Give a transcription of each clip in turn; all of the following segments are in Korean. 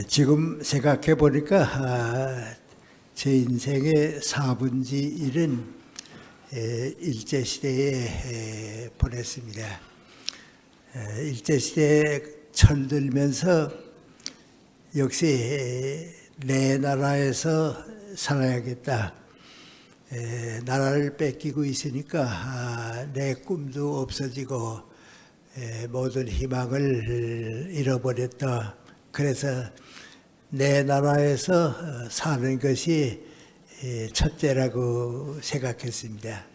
지금 생각해 보니까 제 인생의 4분의 1은 일제시대에 보냈습니다. 일제시대에 철들면서 역시 내 나라에서 살아야겠다. 나라를 뺏기고 있으니까 내 꿈도 없어지고 모든 희망을 잃어버렸다. 그래서 내 나라에서 사는 것이 첫째라고 생각했습니다.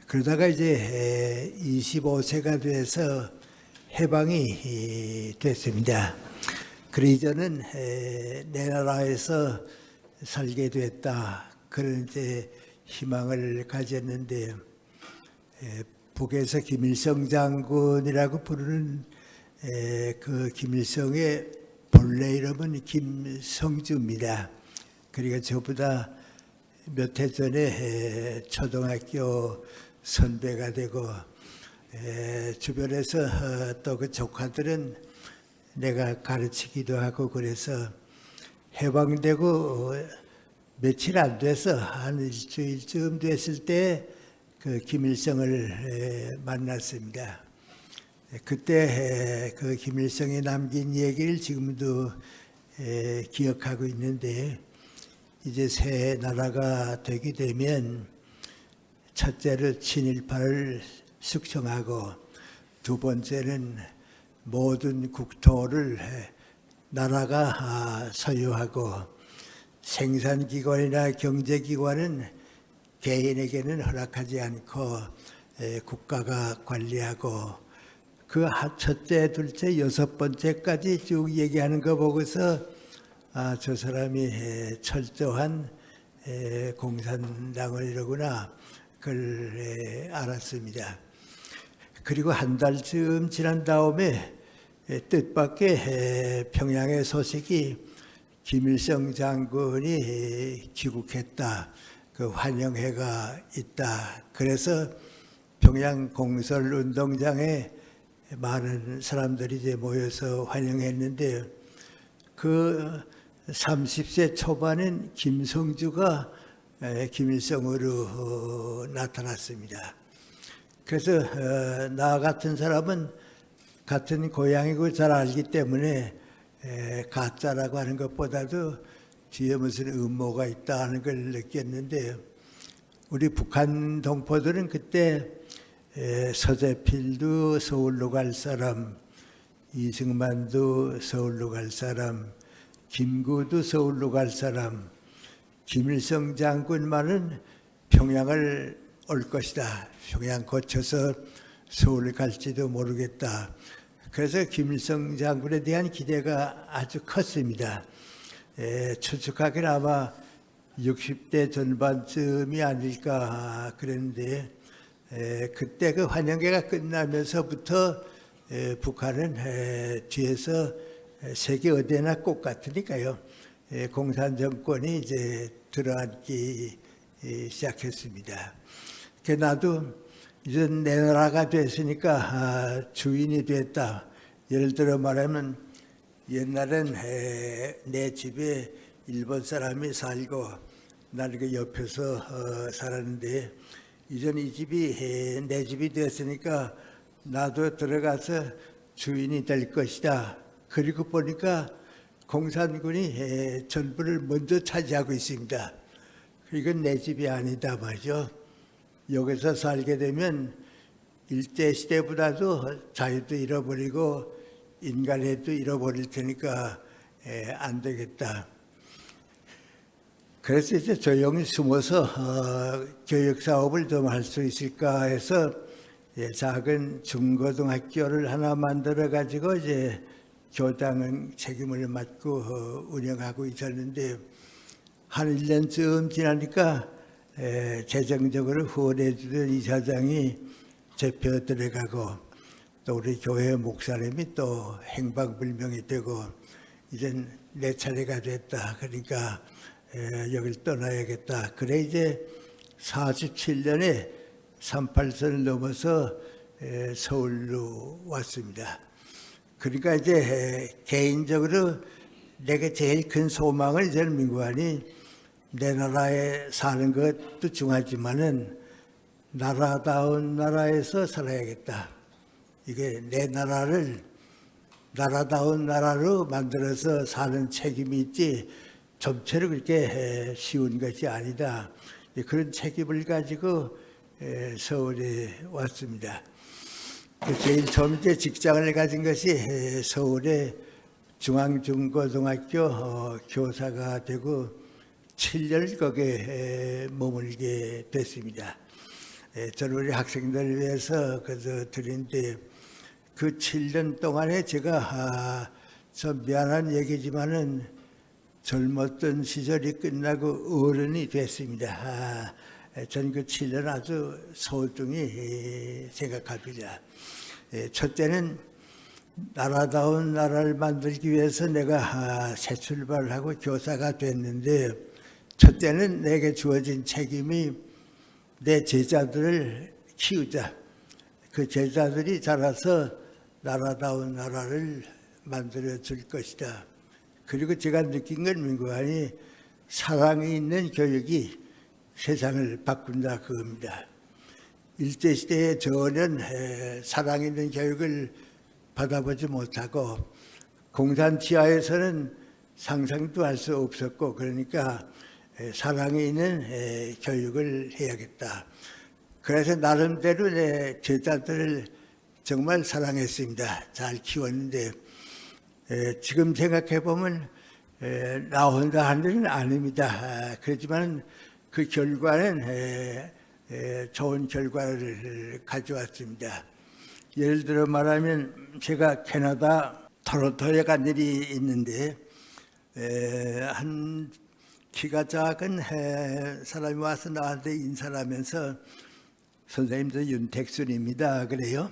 그러다가 이제 25세가 돼서 해방이 됐습니다. 그 이전은 내 나라에서 살게 됐다. 그런 이제 희망을 가졌는데 북에서 김일성 장군이라고 부르는 그 김일성의 본래 이름은 김성주입니다. 그러니까 저보다 몇 해 전에 초등학교 선배가 되고 주변에서 또 그 조카들은 내가 가르치기도 하고 그래서 해방되고 며칠 안 돼서 한 일주일쯤 됐을 때 그 김일성을 만났습니다. 그때 그 김일성이 남긴 얘기를 지금도 기억하고 있는데 이제 새 나라가 되게 되면 첫째로 친일파를 숙청하고 두 번째는 모든 국토를 나라가 소유하고 생산기관이나 경제기관은 개인에게는 허락하지 않고 국가가 관리하고 그 첫째, 둘째, 여섯 번째까지 쭉 얘기하는 거 보고서 저 사람이 철저한 공산당원이로구나 그걸 알았습니다. 그리고 한 달쯤 지난 다음에 뜻밖의 평양의 소식이 김일성 장군이 귀국했다. 그 환영회가 있다. 그래서 평양 공설운동장에 많은 사람들이 이제 모여서 환영했는데 그 30세 초반인 김성주가 김일성으로 나타났습니다. 그래서 나 같은 사람은 같은 고향이고 잘 알기 때문에 가짜라고 하는 것보다도 뒤에 무슨 음모가 있다 하는 걸 느꼈는데 우리 북한 동포들은 그때 서재필도 서울로 갈 사람, 이승만도 서울로 갈 사람, 김구도 서울로 갈 사람, 김일성 장군만은 평양을 올 것이다. 평양 거쳐서 서울 갈지도 모르겠다. 그래서 김일성 장군에 대한 기대가 아주 컸습니다. 추측하기는 아마 60대 전반쯤이 아닐까 그랬는데 그때 그 환영회가 끝나면서부터 북한은 뒤에서 세계 어디나 꼭 같으니까요. 공산 정권이 이제 들어앉기 시작했습니다. 나도 이제 내 나라가 됐으니까 주인이 됐다. 예를 들어 말하면 옛날엔 내 집에 일본 사람이 살고 나는 그 옆에서 살았는데 이젠 이 집이 내 집이 됐으니까 나도 들어가서 주인이 될 것이다. 그리고 보니까 공산군이 전부를 먼저 차지하고 있습니다. 이건 내 집이 아니다 말이죠. 여기서 살게 되면 일제시대보다도 자유도 잃어버리고 인간애도 잃어버릴 테니까 안 되겠다. 그래서 이제 조용히 숨어서 교육 사업을 좀 할 수 있을까 해서 작은 중고등학교를 하나 만들어 가지고 이제 교장 책임을 맡고 운영하고 있었는데 한 1년쯤 지나니까 재정적으로 후원해 주던 이사장이 잡혀 들어가고 또 우리 교회 목사님이 또 행방불명이 되고 이젠 내 차례가 됐다. 그러니까 여길 떠나야겠다. 그래 이제 47년에 38선을 넘어서 서울로 왔습니다. 그러니까 이제 개인적으로 내게 제일 큰 소망은 저는 민구안이 내 나라에 사는 것도 중요하지만은 나라다운 나라에서 살아야겠다. 이게 내 나라를 나라다운 나라로 만들어서 사는 책임이 있지 전체를 그렇게 쉬운 것이 아니다. 그런 책임을 가지고 서울에 왔습니다. 제일 처음 직장을 가진 것이 서울의 중앙중고등학교 교사가 되고 7년 거기에 머물게 됐습니다. 저는 우리 학생들을 위해서 그래서 드린데 그 7년 동안에 제가 좀 미안한 얘기지만은 젊었던 시절이 끝나고 어른이 됐습니다. 전 그 7년 아주 소중히 생각합니다. 첫째는 나라다운 나라를 만들기 위해서 내가 새 출발을 하고 교사가 됐는데 첫째는 내게 주어진 책임이 내 제자들을 키우자. 그 제자들이 자라서 나라다운 나라를 만들어 줄 것이다. 그리고 제가 느낀 건 민구안이 사랑이 있는 교육이 세상을 바꾼다 그겁니다. 일제시대에 저는 사랑 있는 교육을 받아보지 못하고 공산치하에서는 상상도 할 수 없었고 그러니까 사랑이 있는 교육을 해야겠다. 그래서 나름대로 내 제자들을 정말 사랑했습니다. 잘 키웠는데 지금 생각해 보면 나 혼자 한 일은 아닙니다. 그렇지만 그 결과는 좋은 결과를 가져왔습니다. 예를 들어 말하면 제가 캐나다 토론토에 간 일이 있는데 한 키가 작은 사람이 와서 나한테 인사를 하면서 선생님 저 윤택순입니다. 그래요.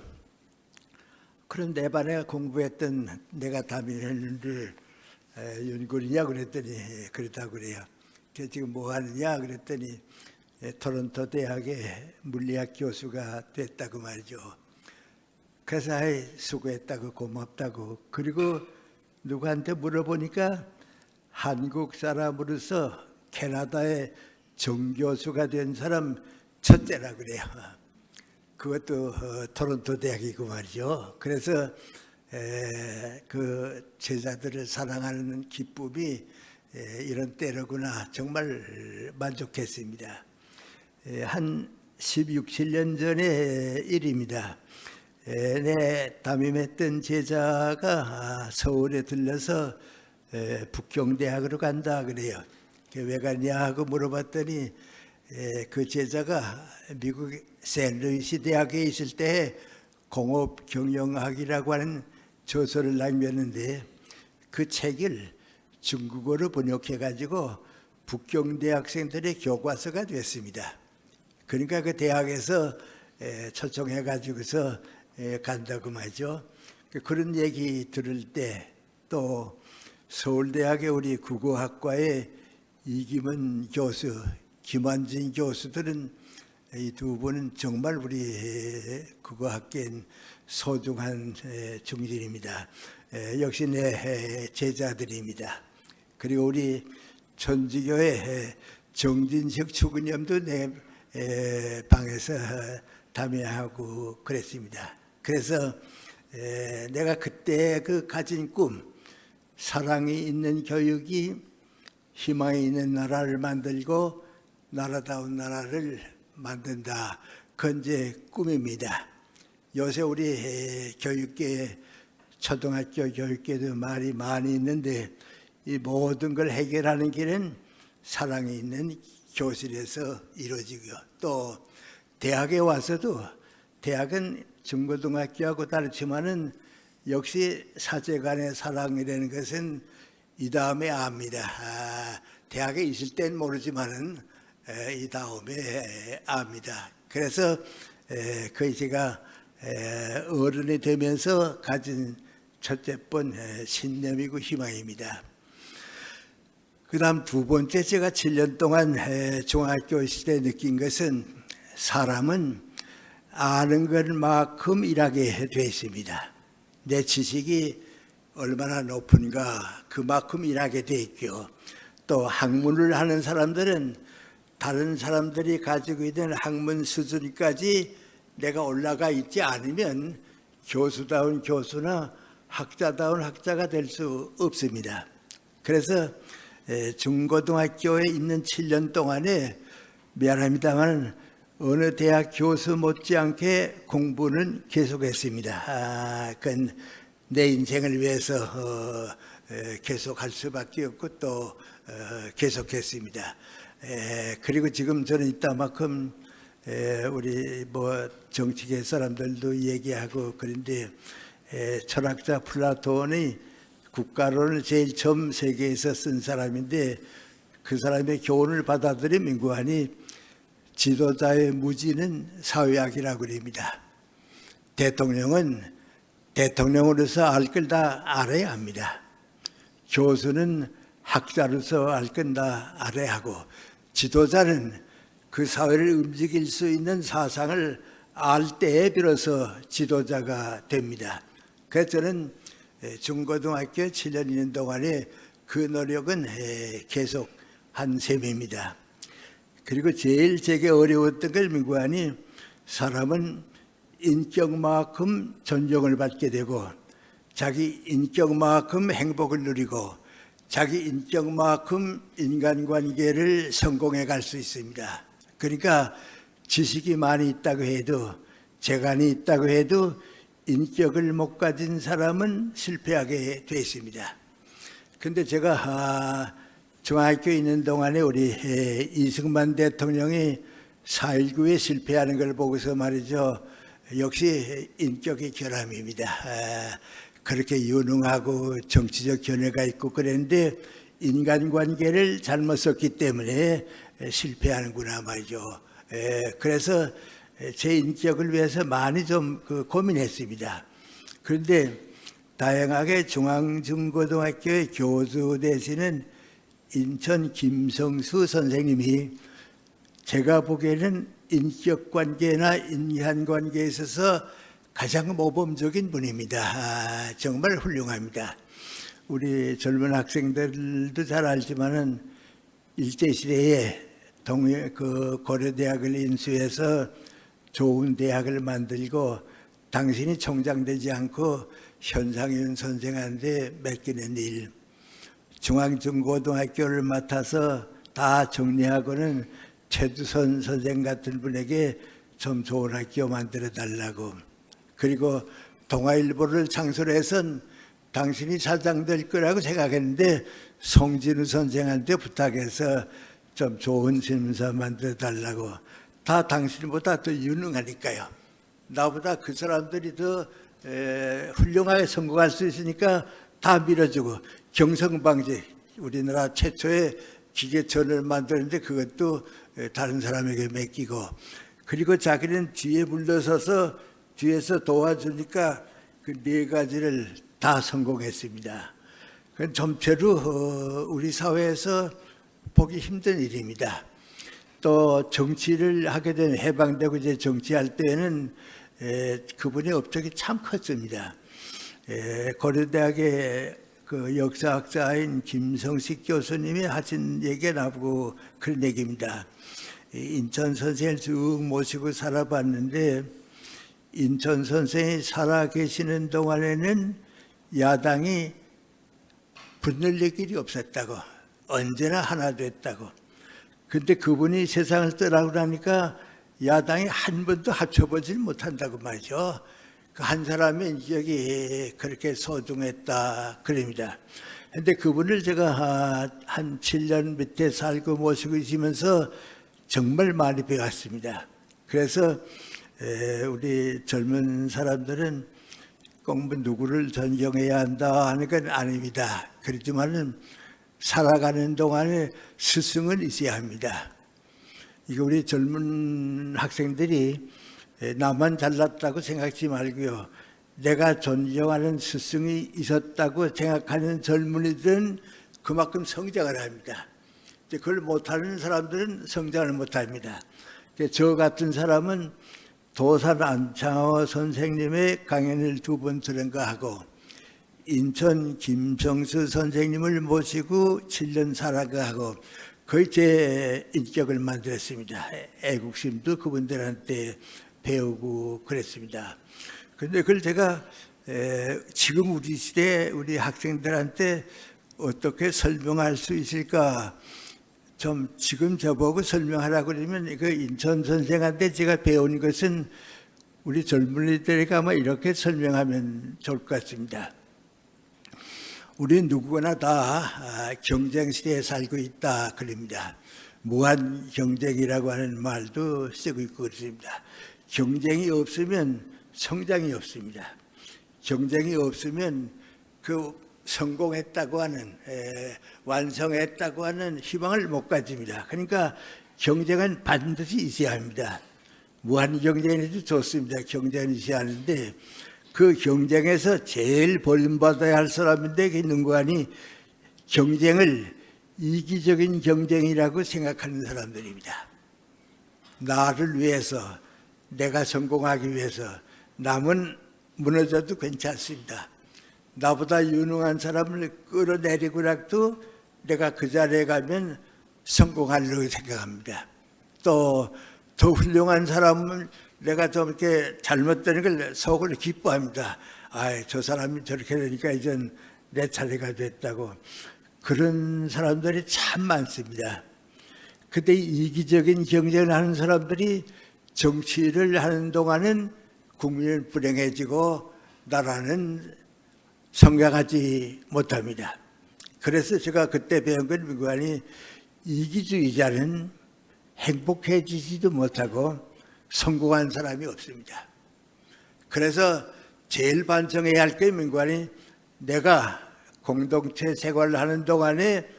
그럼 내 반에 공부했던 내가 담임했는데 윤군이냐 그랬더니 그렇다고 그래요. 지금 뭐 하느냐 그랬더니 토론토 대학의 물리학 교수가 됐다고 말이죠. 그래서 수고했다고 고맙다고. 그리고 누구한테 물어보니까 한국 사람으로서 캐나다의 정교수가 된 사람 첫째라 그래요. 그것도 토론토 대학이고 말이죠. 그래서 그 제자들을 사랑하는 기쁨이 이런 때로구나 정말 만족했습니다. 한 16, 17년 전의 일입니다. 내 담임했던 제자가 서울에 들려서 북경대학으로 간다 그래요. 왜 가냐 하고 물어봤더니 그 제자가 미국 샌루이스 대학에 있을 때 공업경영학이라고 하는 저서를 남겼는데 그 책을 중국어로 번역해가지고 북경대학생들의 교과서가 됐습니다. 그러니까 그 대학에서 초청해가지고서 간다고 말이죠. 그런 얘기 들을 때 또 서울대학의 우리 국어학과의 이기문 교수, 김환진 교수들은 이 두 분은 정말 우리 국어학계엔 소중한 중진입니다. 역시 내 제자들입니다. 그리고 우리 천주교의 정진석 추구님도 내 방에서 담임하고 그랬습니다. 그래서 내가 그때 그 가진 꿈, 사랑이 있는 교육이 희망이 있는 나라를 만들고 나라다운 나라를 만든다. 그건 이제 꿈입니다. 요새 우리 교육계, 초등학교 교육계도 말이 많이 있는데 이 모든 걸 해결하는 길은 사랑이 있는 교실에서 이루어지고요. 또 대학에 와서도 대학은 중고등학교하고 다르지만은 역시 사제간의 사랑이라는 것은 이 다음에 압니다. 대학에 있을 땐 모르지만은 이 다음에 압니다. 그래서 거의 제가 어른이 되면서 가진 첫째번 신념이고 희망입니다. 그 다음 두 번째 제가 7년 동안 중학교 시대에 느낀 것은 사람은 아는 것만큼 일하게 되어 있습니다. 내 지식이 얼마나 높은가 그만큼 일하게 돼 있고요. 또 학문을 하는 사람들은 다른 사람들이 가지고 있는 학문 수준까지 내가 올라가 있지 않으면 교수다운 교수나 학자다운 학자가 될 수 없습니다. 그래서 중고등학교에 있는 7년 동안에 미안합니다만 어느 대학 교수 못지않게 공부는 계속했습니다. 그건 내 인생을 위해서 계속할 수밖에 없고 또 계속했습니다. 그리고 지금 저는 이따만큼 우리 뭐 정치계 사람들도 얘기하고 그런데 철학자 플라톤이 국가론을 제일 처음 세계에서 쓴 사람인데 그 사람의 교훈을 받아들인 민구안이 지도자의 무지는 사회학이라고 그럽니다. 대통령은 대통령으로서 알 걸 다 알아야 합니다. 교수는 학자로서 알 건 다 알아야 하고 지도자는 그 사회를 움직일 수 있는 사상을 알 때에 비로소 지도자가 됩니다. 그래서 저는 중고등학교 7년 있는 동안에 그 노력은 계속 한 셈입니다. 그리고 제일 제게 어려웠던 걸 민구안이 사람은 인격만큼 존경을 받게 되고 자기 인격만큼 행복을 누리고 자기 인격만큼 인간관계를 성공해 갈 수 있습니다. 그러니까 지식이 많이 있다고 해도 재간이 있다고 해도 인격을 못 가진 사람은 실패하게 돼 있습니다. 그런데 제가 중학교에 있는 동안에 우리 이승만 대통령이 4.19에 실패하는 걸 보고서 말이죠. 역시 인격의 결함입니다. 그렇게 유능하고 정치적 견해가 있고 그랬는데 인간관계를 잘못 썼기 때문에 실패하는구나 말이죠. 그래서 제 인격을 위해서 많이 좀 고민했습니다. 그런데 다행하게 중앙중고등학교의 교수 되시는 인천 김성수 선생님이 제가 보기에는 인격관계나 인간관계에 있어서 가장 모범적인 분입니다. 정말 훌륭합니다. 우리 젊은 학생들도 잘 알지만은 일제시대에 고려대학을 인수해서 좋은 대학을 만들고 당신이 총장되지 않고 현상윤 선생한테 맡기는 일, 중앙중고등학교를 맡아서 다 정리하고는 최두선 선생 같은 분에게 좀 좋은 학교 만들어 달라고, 그리고 동아일보를 창설해선 당신이 사장될 거라고 생각했는데 송진우 선생한테 부탁해서 좀 좋은 신문사 만들어 달라고. 다 당신보다 더 유능하니까요. 나보다 그 사람들이 더 훌륭하게 성공할 수 있으니까 다 밀어주고, 경성방지 우리나라 최초의 기계천을 만드는데 그것도 다른 사람에게 맡기고, 그리고 자기는 뒤에 물러서서 뒤에서 도와주니까 그 네 가지를 다 성공했습니다. 그건 좀처로 우리 사회에서 보기 힘든 일입니다. 또 정치를 하게 된 해방되고 이제 정치할 때는 그분의 업적이 참 컸습니다. 고려대학의 그 역사학자인 김성식 교수님이 하신 얘기가 나보고 그런 얘기입니다. 인천 선생을 쭉 모시고 살아봤는데 인천 선생이 살아계시는 동안에는 야당이 분열릴 길이 없었다고, 언제나 하나 됐다고. 근데 그분이 세상을 떠나고 나니까 야당이 한 번도 합쳐보질 못한다고 말이죠. 그 한 사람의 인격이 그렇게 소중했다 그럽니다. 근데 그분을 제가 한 7년 밑에 살고 모시고 있으면서 정말 많이 배웠습니다. 그래서 우리 젊은 사람들은 꼭 누구를 존경해야 한다 하는 건 아닙니다. 그렇지만은 살아가는 동안에 스승은 있어야 합니다. 이거 우리 젊은 학생들이 나만 잘났다고 생각하지 말고요. 내가 존경하는 스승이 있었다고 생각하는 젊은이들은 그만큼 성장을 합니다. 그걸 못하는 사람들은 성장을 못합니다. 저 같은 사람은 도산 안창호 선생님의 강연을 2번 들은 거 하고 인천 김정수 선생님을 모시고 7년 살아가고 거의 제 인격을 만들었습니다. 애국심도 그분들한테 배우고 그랬습니다. 그런데 그걸 제가 지금 우리 시대 우리 학생들한테 어떻게 설명할 수 있을까? 좀 지금 저보고 설명하라고 그러면 그 인천 선생한테 제가 배운 것은 우리 젊은이들에게 아마 이렇게 설명하면 좋을 것 같습니다. 우리 누구나 다 경쟁 시대에 살고 있다 그럽니다. 무한 경쟁이라고 하는 말도 쓰고 있고 그렇습니다. 경쟁이 없으면 성장이 없습니다. 경쟁이 없으면 그 성공했다고 하는 완성했다고 하는 희망을 못 가집니다. 그러니까 경쟁은 반드시 있어야 합니다. 무한 경쟁에도 좋습니다. 경쟁이 있어야 하는데 그 경쟁에서 제일 버림받아야 할 사람인데 그 누구하니 경쟁을 이기적인 경쟁이라고 생각하는 사람들입니다. 나를 위해서 내가 성공하기 위해서 남은 무너져도 괜찮습니다. 나보다 유능한 사람을 끌어내리고라도 내가 그 자리에 가면 성공하려고 생각합니다. 또 더 훌륭한 사람을 내가 좀 이렇게 잘못되는 걸 속으로 기뻐합니다. 저 사람이 저렇게 되니까 이젠 내 차례가 됐다고. 그런 사람들이 참 많습니다. 그때 이기적인 경쟁을 하는 사람들이 정치를 하는 동안은 국민은 불행해지고 나라는 성장하지 못합니다. 그래서 제가 그때 배운 건 민관이 이기주의자는 행복해지지도 못하고 성공한 사람이 없습니다. 그래서 제일 반성해야 할 게 민관이 내가 공동체 생활을 하는 동안에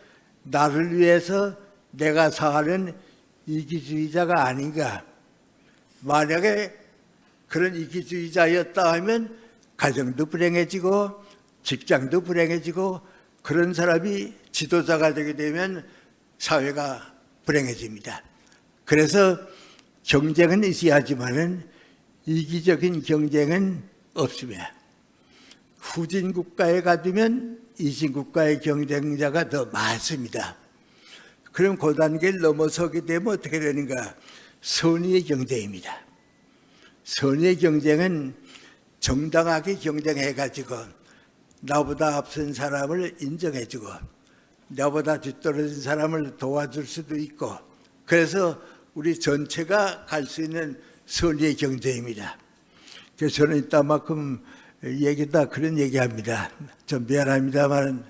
나를 위해서 내가 사는 이기주의자가 아닌가. 만약에 그런 이기주의자였다 하면 가정도 불행해지고 직장도 불행해지고 그런 사람이 지도자가 되게 되면 사회가 불행해집니다. 그래서 경쟁은 있어야 하지만은 이기적인 경쟁은 없습니다. 후진 국가에 가두면 이진 국가의 경쟁자가 더 많습니다. 그럼 그 단계를 넘어서게 되면 어떻게 되는가? 선의의 경쟁입니다. 선의의 경쟁은 정당하게 경쟁해가지고 나보다 앞선 사람을 인정해주고 나보다 뒤떨어진 사람을 도와줄 수도 있고 그래서 우리 전체가 갈 수 있는 선의의 경쟁입니다. 그래서 저는 이따만큼 얘기다 그런 얘기합니다. 좀 미안합니다만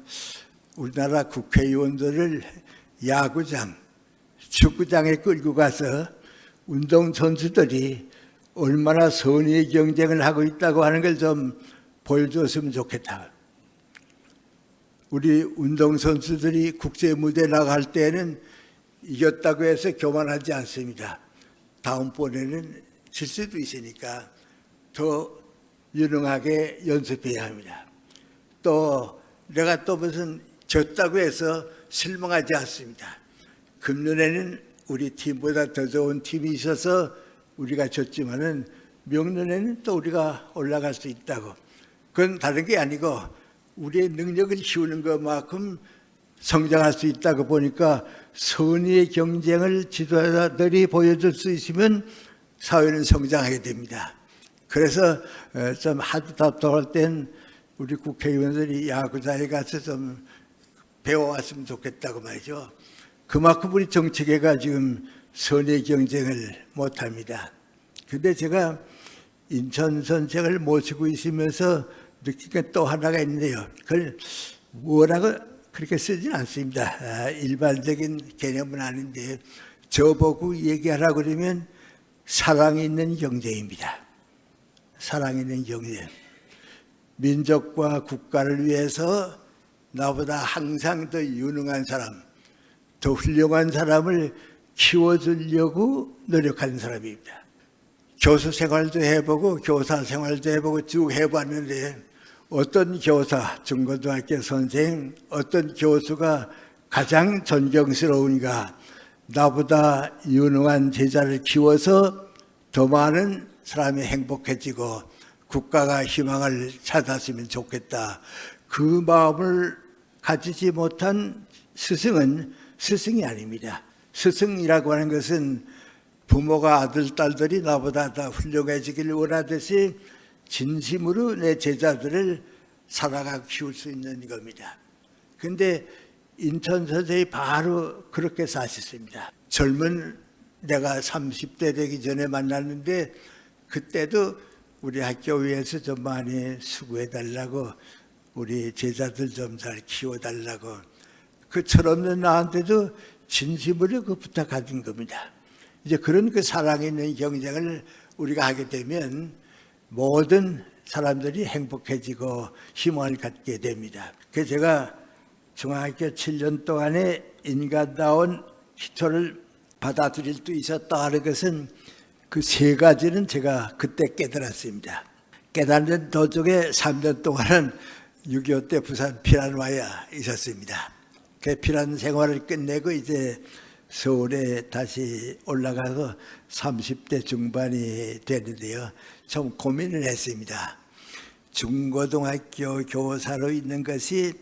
우리나라 국회의원들을 야구장, 축구장에 끌고 가서 운동선수들이 얼마나 선의의 경쟁을 하고 있다고 하는 걸 좀 보여줬으면 좋겠다. 우리 운동선수들이 국제무대에 나갈 때는 이겼다고 해서 교만하지 않습니다. 다음번에는 질 수도 있으니까 더 유능하게 연습해야 합니다. 또 내가 또 무슨 졌다고 해서 실망하지 않습니다. 금년에는 우리 팀보다 더 좋은 팀이 있어서 우리가 졌지만은 명년에는 또 우리가 올라갈 수 있다고. 그건 다른 게 아니고 우리의 능력을 키우는 것만큼 성장할 수 있다고 보니까 선의의 경쟁을 지도자들이 보여줄 수 있으면 사회는 성장하게 됩니다. 그래서 좀 하도 답답할 땐 우리 국회의원들이 야구장에 가서 좀 배워왔으면 좋겠다고 말이죠. 그만큼 우리 정치계가 지금 선의의 경쟁을 못합니다. 근데 제가 인천 선생을 모시고 있으면서 느낀 게 또 하나가 있는데요. 그걸 뭐라고 그렇게 쓰진 않습니다. 일반적인 개념은 아닌데 저보고 얘기하라고 그러면 사랑이 있는 경쟁입니다. 사랑이 있는 경쟁. 민족과 국가를 위해서 나보다 항상 더 유능한 사람, 더 훌륭한 사람을 키워주려고 노력하는 사람입니다. 교수 생활도 해보고 교사 생활도 해보고 쭉 해봤는데 어떤 교사, 중고등학교 선생, 어떤 교수가 가장 존경스러운가? 나보다 유능한 제자를 키워서 더 많은 사람이 행복해지고 국가가 희망을 찾았으면 좋겠다. 그 마음을 가지지 못한 스승은 스승이 아닙니다. 스승이라고 하는 것은 부모가 아들, 딸들이 나보다 더 훌륭해지기를 원하듯이 진심으로 내 제자들을 살아가고 키울 수 있는 겁니다. 그런데 인천 선생이 바로 그렇게 사셨습니다. 젊은 내가 30대 되기 전에 만났는데 그때도 우리 학교 위해서 좀 많이 수고해달라고 우리 제자들 좀 잘 키워달라고 그 철없는 나한테도 진심으로 그 부탁하는 겁니다. 이제 그런 그 사랑 있는 경쟁을 우리가 하게 되면 모든 사람들이 행복해지고 희망을 갖게 됩니다. 그래서 제가 중학교 7년 동안에 인간다운 희초를 받아들일 수 있었다 하는 것은 그 세 가지는 제가 그때 깨달았습니다. 깨닫는 도중에 3년 동안은 6.25 때 부산 피난 와야 있었습니다. 그 피난 생활을 끝내고 이제 서울에 다시 올라가서 30대 중반이 되는데요. 좀 고민을 했습니다. 중고등학교 교사로 있는 것이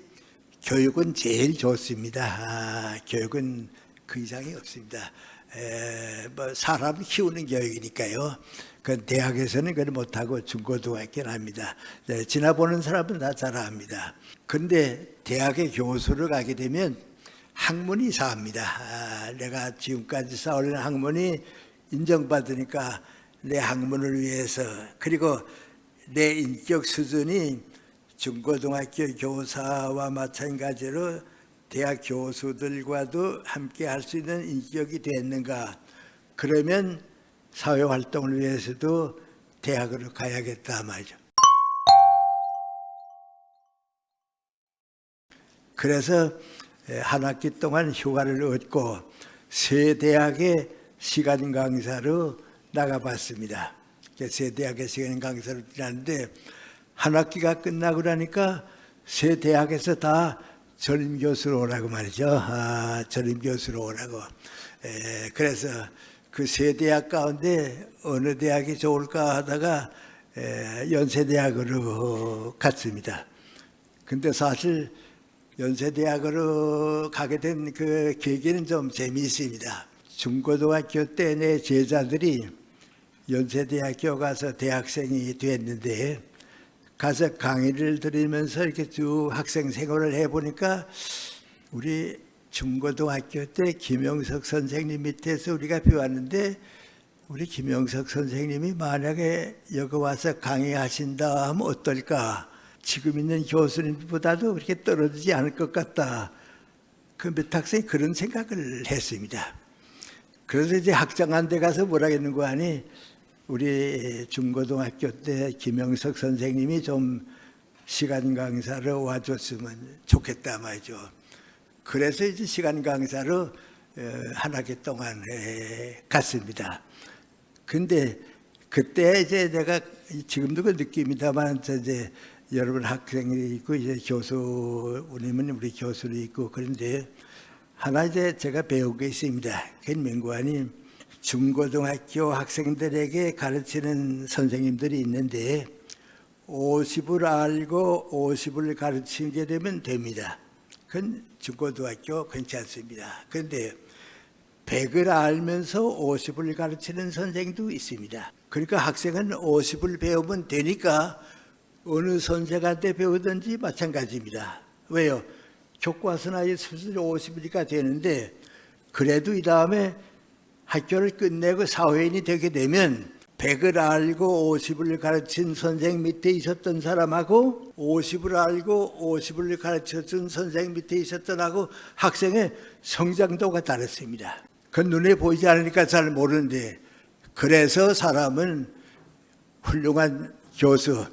교육은 제일 좋습니다. 교육은 그 이상이 없습니다. 뭐 사람 키우는 교육이니까요. 그 대학에서는 그걸 못하고 중고등학교는 합니다. 지나보는 사람은 다 잘 압니다. 그런데 대학의 교수를 가게 되면 학문이 쌓합니다. 내가 지금까지 쌓은 학문이 인정받으니까 내 학문을 위해서 그리고 내 인격 수준이 중고등학교 교사와 마찬가지로 대학 교수들과도 함께 할 수 있는 인격이 됐는가. 그러면 사회활동을 위해서도 대학으로 가야겠다 말이죠. 그래서 한 학기 동안 휴가를 얻고 세 대학의 시간 강사로 나가봤습니다. 세 대학의 시간 강사로 지났는데 한 학기가 끝나고 나니까 세 대학에서 다 전임 교수로 오라고 말이죠. 전임 교수로 오라고. 그래서 그 세 대학 가운데 어느 대학이 좋을까 하다가 연세대학으로 갔습니다. 근데 사실 연세대학으로 가게 된 그 계기는 좀 재미있습니다. 중고등학교 때 내 제자들이 연세대학교 가서 대학생이 됐는데 가서 강의를 들으면서 이렇게 쭉 학생 생활을 해보니까 우리 중고등학교 때 김영석 선생님 밑에서 우리가 배웠는데 우리 김영석 선생님이 만약에 여기 와서 강의하신다 하면 어떨까? 지금 있는 교수님보다도 그렇게 떨어지지 않을 것 같다. 그 몇 학생이 그런 생각을 했습니다. 그래서 이제 학장한 데 가서 뭐라겠는 거 아니 우리 중고등학교 때 김영석 선생님이 좀 시간 강사로 와줬으면 좋겠다 말이죠. 그래서 이제 시간 강사로 한 학기 동안 갔습니다. 근데 그때 이제 내가 지금도 그 느낌이다만 이제 여러분 학생이 있고 이제 교수님은 우리 교수도 있고 그런데 하나 이제 제가 배운 게 있습니다. 그 명관이 중고등학교 학생들에게 가르치는 선생님들이 있는데 50을 알고 50을 가르치게 되면 됩니다. 그건 중고등학교 괜찮습니다. 그런데 100을 알면서 50을 가르치는 선생도 있습니다. 그러니까 학생은 50을 배우면 되니까 어느 선생한테 배우든지 마찬가지입니다. 왜요? 교과서나 수술이 50이니까 되는데 그래도 이 다음에 학교를 끝내고 사회인이 되게 되면 100을 알고 50을 가르친 선생 밑에 있었던 사람하고 50을 알고 50을 가르쳐준 선생 밑에 있었던 하고 학생의 성장도가 다릅니다. 그 눈에 보이지 않으니까 잘 모르는데 그래서 사람은 훌륭한 교수,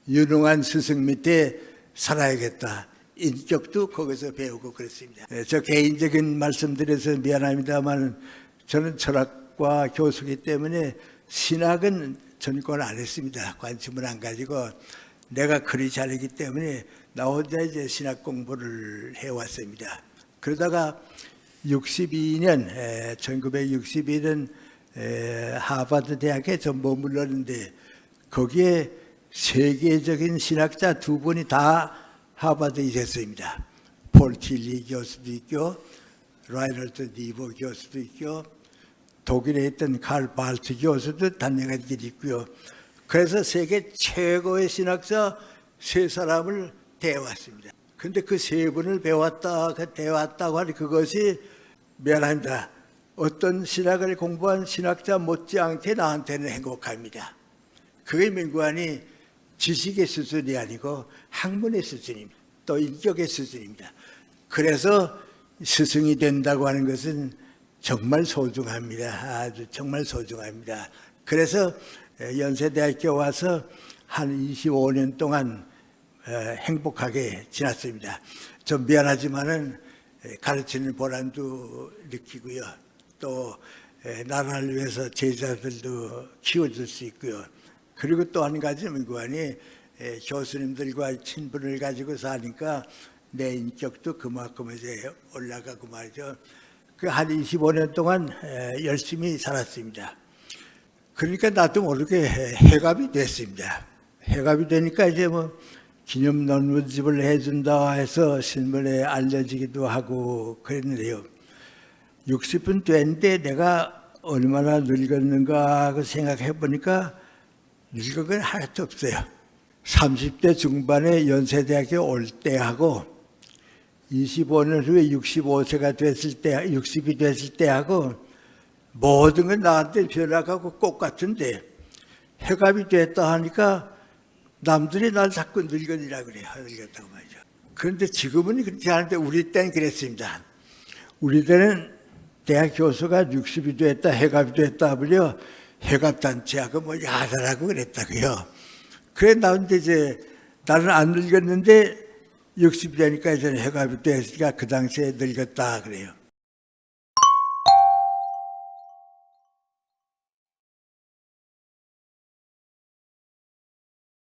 유능한 스승 밑에 살아야겠다. 인격도 거기서 배우고 그랬습니다. 저 개인적인 말씀드려서 미안합니다만 저는 철학과 교수이기 때문에 신학은 전권 안 했습니다. 관심을 안 가지고 내가 글이 잘하기 때문에 나 혼자 이제 신학 공부를 해왔습니다. 그러다가 1962년 하버드 대학에 좀 머물렀는데 거기에 세계적인 신학자 두 분이 다 하버드 있었습니다. 폴 틸리 교수도 있고 라이널드 니버 교수도 있고 독일에 있던 칼 발트 교수도 단명한 길이 있고요. 그래서 세계 최고의 신학자 세 사람을 대왔습니다. 근데 그 세 분을 대왔다고 하니 그것이 미안합니다. 어떤 신학을 공부한 신학자 못지않게 나한테는 행복합니다. 그게 명구하니 지식의 수준이 아니고 학문의 수준입니다. 또 인격의 수준입니다. 그래서 스승이 된다고 하는 것은 정말 소중합니다. 아주 정말 소중합니다. 그래서 연세대학교 와서 한 25년 동안 행복하게 지났습니다. 좀 미안하지만은 가르치는 보람도 느끼고요. 또 나라를 위해서 제자들도 키워줄 수 있고요. 그리고 또 한 가지 민구하니 교수님들과 친분을 가지고 사니까 내 인격도 그만큼 이제 올라가고 말이죠. 그 한 25년 동안 열심히 살았습니다. 그러니까 나도 모르게 해갑이 됐습니다. 해갑이 되니까 이제 뭐 기념 논문집을 해준다 해서 신문에 알려지기도 하고 그랬는데요. 60분 됐는데 내가 얼마나 늙었는가 하고 생각해 보니까 늙은 건 하나도 없어요. 30대 중반에 연세대학교 올 때하고 25년 후에 65세가 됐을 때, 60이 됐을 때하고 모든 건 나한테 변화가고 똑같은데 해갑이 됐다 하니까 남들이 날 자꾸 늙은이라 그래요. 늙었다고 말이죠. 그런데 지금은 그렇지 않은데 우리 때는 그랬습니다. 우리 때는 대학 교수가 60이 됐다, 해갑이 됐다 하면요. 해갑단체하고 뭐 야단하고 그랬다고요. 그래, 나한테 이제 나는 안 늙었는데 60이 되니까 이제 해갑이 됐으니까 그 당시에 늙었다 그래요.